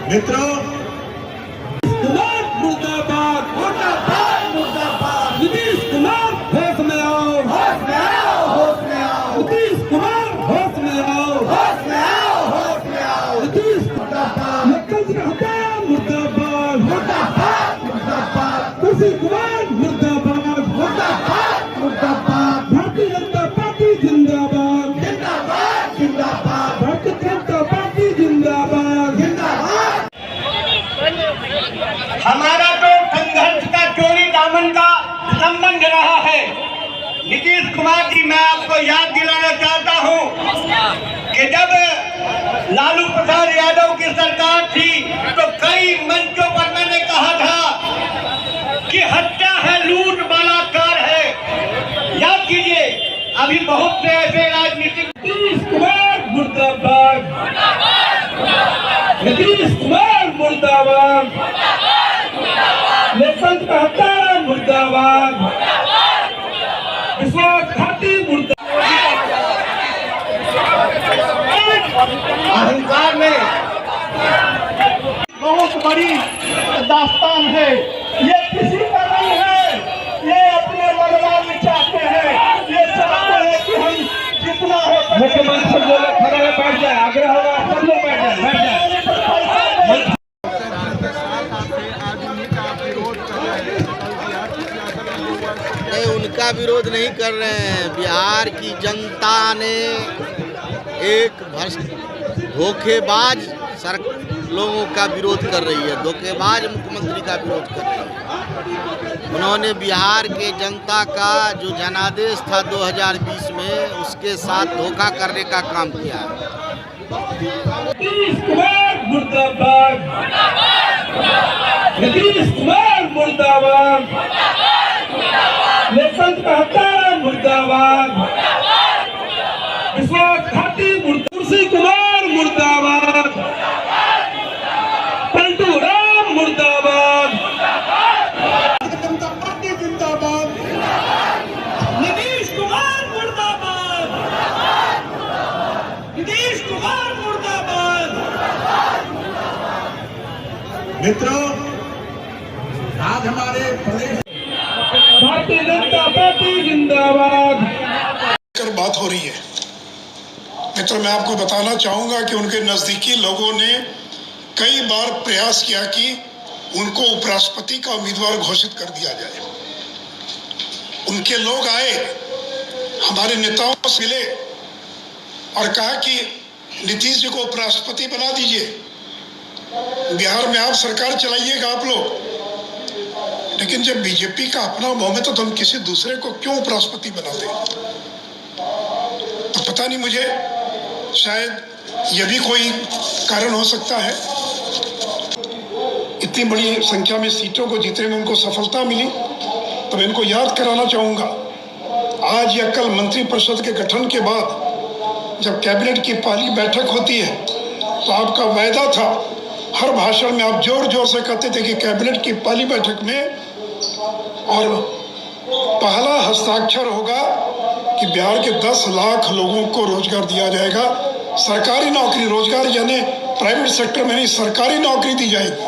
मित्रों, मुर्दाबाद मुर्दाबाद मुर्दाबाद। नीतीश कुमार होश में आओ, होश में आओ, होश में आओ, नीतीश कुमार होश में आओ, होश में आओ, होश में आओ। नीतीश मुर्दाबाद नक्सल से हटाओ, मुर्दाबाद मुर्दाबाद मुर्दाबाद कुर्सी कुमार मुर्दाबाद, मुर्दाबाद मुर्दाबाद। भारतीय जनता पार्टी जिंदाबाद, जिंदाबाद जिंदाबाद भारतीय जनता पार्टी जिंदाबाद। जिंदाबाद। हमारा तो संघर्ष का चोरी दामन का संबंध रहा है। नीतीश कुमार जी, मैं आपको याद दिलाना चाहता हूं कि जब लालू प्रसाद यादव की सरकार थी तो कई मंचों पर मैंने कहा था कि हत्या है, लूट बलात्कार है। याद कीजिए, अभी बहुत से ऐसे राजनीतिक। नीतीश कुमार मुर्दाबाद, नीतीश कुमार मुर्दाबाद, लोकतंत्र का हत्यारा मुर्दाबाद, विश्वासघाती मुर्दाबाद। अहंकार में बहुत बड़ी दास्तान है। ये किसी का नहीं है, ये अपने मनमानी चाहते हैं। ये चाहते हैं कि हम जितना हो सके मुख्यमंत्री सब लोग खड़े हो बैठ जाए, आग्रह होगा सब लोग बैठ जाए, बैठ जाए। नहीं, उनका विरोध नहीं कर रहे हैं। बिहार की जनता ने एक धोखेबाज लोगों का विरोध कर रही है, धोखेबाज मुख्यमंत्री का विरोध कर रही है। उन्होंने बिहार के जनता का जो जनादेश था 2020 में, उसके साथ धोखा करने का काम किया है। नीतीश कुमार मुर्दाबाद, नीतीश कुमार मुर्दाबाद, लोकतंत्र का हत्यारा मुर्दाबाद, विश्वासघाती कुर्सी कुमार मुर्दाबाद, पलटू राम मुर्दाबाद, जनता पार्टी जिंदाबाद। नीतीश कुमार मुर्दाबाद, नीतीश कुमार मुर्दाबाद। मित्रों, आज हमारे प्रदेश भारतीय जनता पार्टी जिंदाबाद। कर बात हो रही है। मित्रों, मैं आपको बताना चाहूंगा कि उनके नजदीकी लोगों ने कई बार प्रयास किया कि उनको उपराष्ट्रपति का उम्मीदवार घोषित कर दिया जाए। उनके लोग आए, हमारे नेताओं से मिले और कहा कि नीतीश जी को उपराष्ट्रपति बना दीजिए, बिहार में आप सरकार चलाइएगा आप लोग। लेकिन जब बीजेपी का अपना मोह में, तो हम किसी दूसरे को क्यों उपराष्ट्रपति बनाते? तो पता नहीं, मुझे शायद यह भी कोई कारण हो सकता है। इतनी बड़ी संख्या में सीटों को जीतने में उनको सफलता मिली, तो मैं इनको याद कराना चाहूंगा, आज या कल मंत्रिपरिषद के गठन के बाद जब कैबिनेट की पहली बैठक होती है, तो आपका वायदा था, हर भाषण में आप जोर जोर से कहते थे कि कैबिनेट की पहली बैठक में और पहला हस्ताक्षर होगा कि बिहार के 10 लाख लोगों को रोजगार दिया जाएगा। सरकारी नौकरी, रोजगार यानी प्राइवेट सेक्टर में नहीं, सरकारी नौकरी दी जाएगी।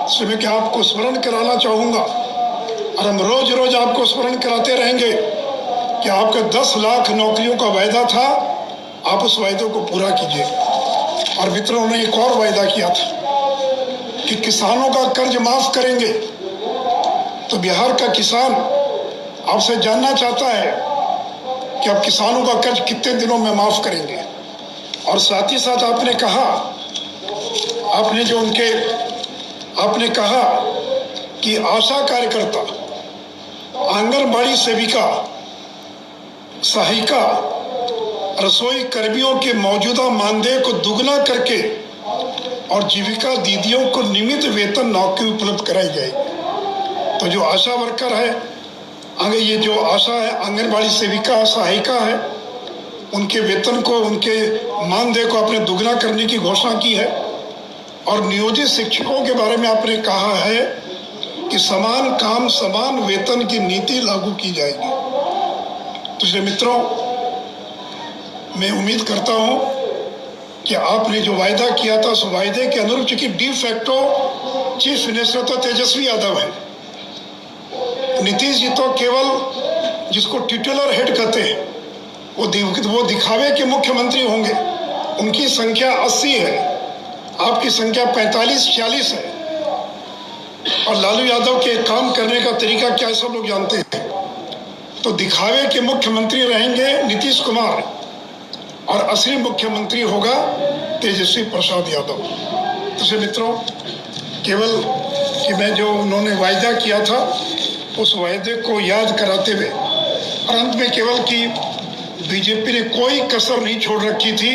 इसलिए मैं क्या आपको स्मरण कराना चाहूँगा, और हम रोज रोज आपको स्मरण कराते रहेंगे कि आपका 10 लाख नौकरियों का वायदा था, आप उस वायदे को पूरा कीजिए। और मित्रों ने एक और वायदा किया था कि किसानों का कर्ज माफ करेंगे। तो बिहार का किसान आपसे जानना चाहता है कि आप किसानों का कर्ज कितने दिनों में माफ करेंगे। और साथ ही साथ आपने कहा, आपने कहा कि आशा कार्यकर्ता, आंगनबाड़ी सेविका, सहायिका, रसोई कर्मियों के मौजूदा मानदेय को दुगना करके और जीविका दीदियों को नियमित वेतन नौकरी उपलब्ध कराई जाएगी। तो जो आशा वर्कर है, आगे ये जो आशा है, आंगनबाड़ी सेविका, सहायिका है, उनके वेतन को, उनके मानदेय को आपने दुगना करने की घोषणा की है। और नियोजित शिक्षकों के बारे में आपने कहा है कि समान काम समान वेतन की नीति लागू की जाएगी। तो इसलिए मित्रों, मैं उम्मीद करता हूं कि आपने जो वायदा किया था उस वायदे के अनुरूप, चूंकि डी फैक्टो चीफ मिनिस्टर तो तेजस्वी यादव है, नीतीश जी तो केवल जिसको टिटुलर हेड कहते हैं वो दिखावे के मुख्यमंत्री होंगे। उनकी संख्या 80 है, आपकी संख्या 45-46 है। और लालू यादव के काम करने का तरीका क्या है सब लोग जानते हैं। तो दिखावे के मुख्यमंत्री रहेंगे नीतीश कुमार और असली मुख्यमंत्री होगा तेजस्वी प्रसाद यादव। तो मित्रों, केवल कि मैं जो उन्होंने वायदा किया था उस वायदे को याद कराते हुए और अंत में केवल कि बीजेपी ने कोई कसर नहीं छोड़ रखी थी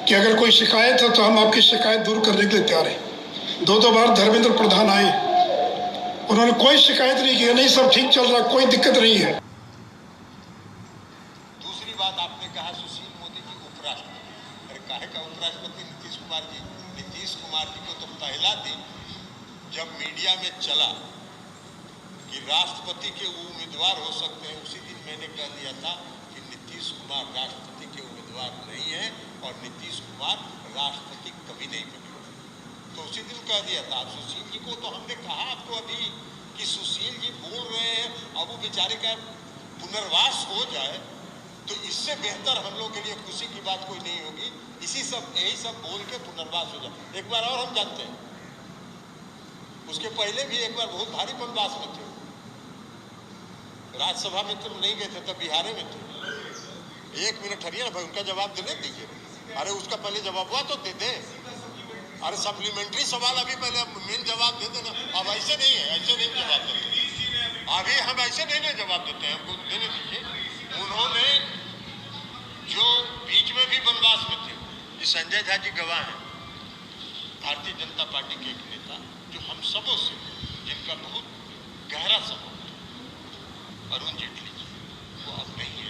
कि अगर कोई शिकायत है तो हम आपकी शिकायत दूर करने के लिए तैयार हैं। 2 बार धर्मेंद्र प्रधान आए, उन्होंने कोई शिकायत नहीं की, नहीं सब ठीक चल रहा, कोई दिक्कत नहीं है। दूसरी बात आपने कहा सुशील मोदी जी उपराष्ट्रपति। अरे काहे का उपराष्ट्रपति नीतीश कुमार जी? नीतीश कुमार जी को तो पहला दिन जब मीडिया में चला कि राष्ट्रपति के उम्मीदवार हो सकते हैं, उसी दिन मैंने कह दिया था कि नीतीश कुमार राष्ट्रपति के उम्मीदवार नहीं है और नीतीश कुमार राष्ट्रपति कभी नहीं बनेगा। तो उसी दिन कह दिया था। सुशील जी को तो हमने कहा आपको अभी कि सुशील जी बोल रहे हैं, अब वो बेचारे का पुनर्वास हो जाए तो इससे बेहतर हम लोग के लिए खुशी की बात कोई नहीं होगी। यही सब बोल के पुनर्वास हो जाए। एक बार और हम जानते हैं, उसके पहले भी एक बार बहुत भारी वनवास में थे, राज्यसभा में तो नहीं गए थे, तब बिहार में थे। 1 मिनट हरिए ना भाई, उनका जवाब देने दीजिए। अरे उसका पहले जवाब हुआ तो दे दे। अरे सप्लीमेंट्री सवाल अभी पहले मेन जवाब दे देना। अब ऐसे नहीं है, ऐसे नहीं जवाब देते। अभी हम ऐसे नहीं जवाब देते हैं, हमको देने दीजिए। उन्होंने जो बीच में भी वनवास में थे, संजय झा जी गवाह हैं, भारतीय जनता पार्टी के एक नेता जो हम सबों से जिनका बहुत गहरा संबंध है, अरुण जेटली जी, वो अब नहीं है।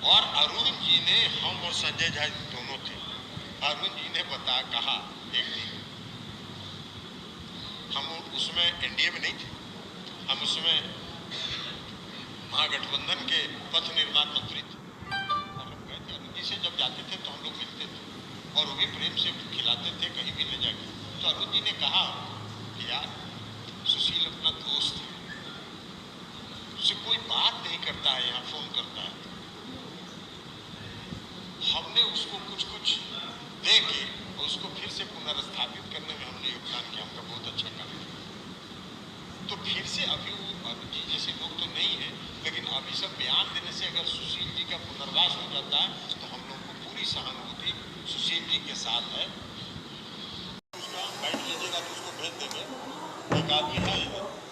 और अरुण जी ने, हम और संजय झा दोनों थे, अरुण जी ने कहा एक दिन, हम उसमें एनडीए में नहीं थे, हम उसमें महागठबंधन के पथ निर्माण मंत्री थे। और हम गए थे, अरुण जी से जब जाते थे तो हम लोग मिलते थे और वो भी प्रेम से खिलाते थे, कहीं भी ले जाके। तो अरुण जी ने कहा कि यार सुशील अपना दोस्त है, उससे कोई बात नहीं करता है, यहाँ फोन करता है। हमने उसको कुछ दे के उसको फिर से पुनर्स्थापित करने में हमने योगदान किया, हमका बहुत अच्छा काम किया। तो फिर से अभी वो अरुण जी जैसे लोग तो नहीं है, लेकिन अभी सब बयान देने से अगर सुशील जी का पुनर्वास हो जाता है तो हम लोग को पूरी सहानुभूति सुशील जी के साथ है। उसका बैठ लीजिएगा तो उसको भेज देंगे। एक आदमी है,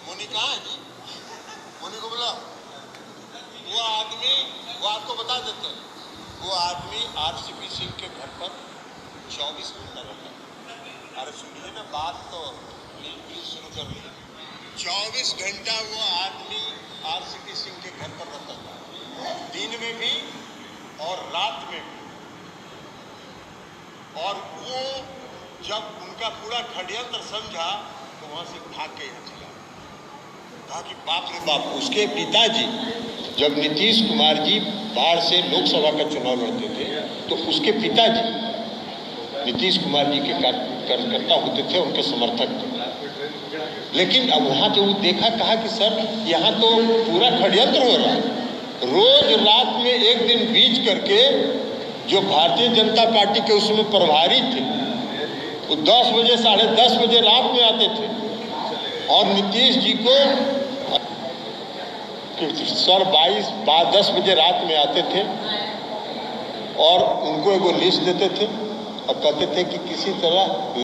मोनी कहाँ है जी? मोनी को बोला, वो आदमी, वो आपको बता देते हैं, वो आदमी आरसीपी सिंह के घर पर 24 घंटा रहता है। अरे सुनिए ना, बात तो प्लीज शुरू कर लीजिए। 24 घंटा वो आदमी आरसीपी सिंह के घर पर रहता था, दिन में भी और रात में भी। और वो जब उनका पूरा षड्यंत्र समझा तो वहां से भाग के यहाँ चला, कहा कि बाप रे बाप। उसके पिताजी जब नीतीश कुमार जी बाहर से लोकसभा का चुनाव लड़ते थे तो उसके पिताजी नीतीश कुमार जी के कार्यकर्ता होते थे, उनके समर्थक थे। लेकिन अब वहाँ जो देखा, कहा कि सर यहाँ तो पूरा षड्यंत्र हो रहा है। रोज रात में एक दिन बीच करके जो भारतीय जनता पार्टी के उसमें प्रभारी थे वो 10 बजे 10:30 बजे रात में आते थे और नीतीश जी को सर 10 बजे रात में आते थे और उनको एगो लिस्ट देते थे और कहते थे कि किसी तरह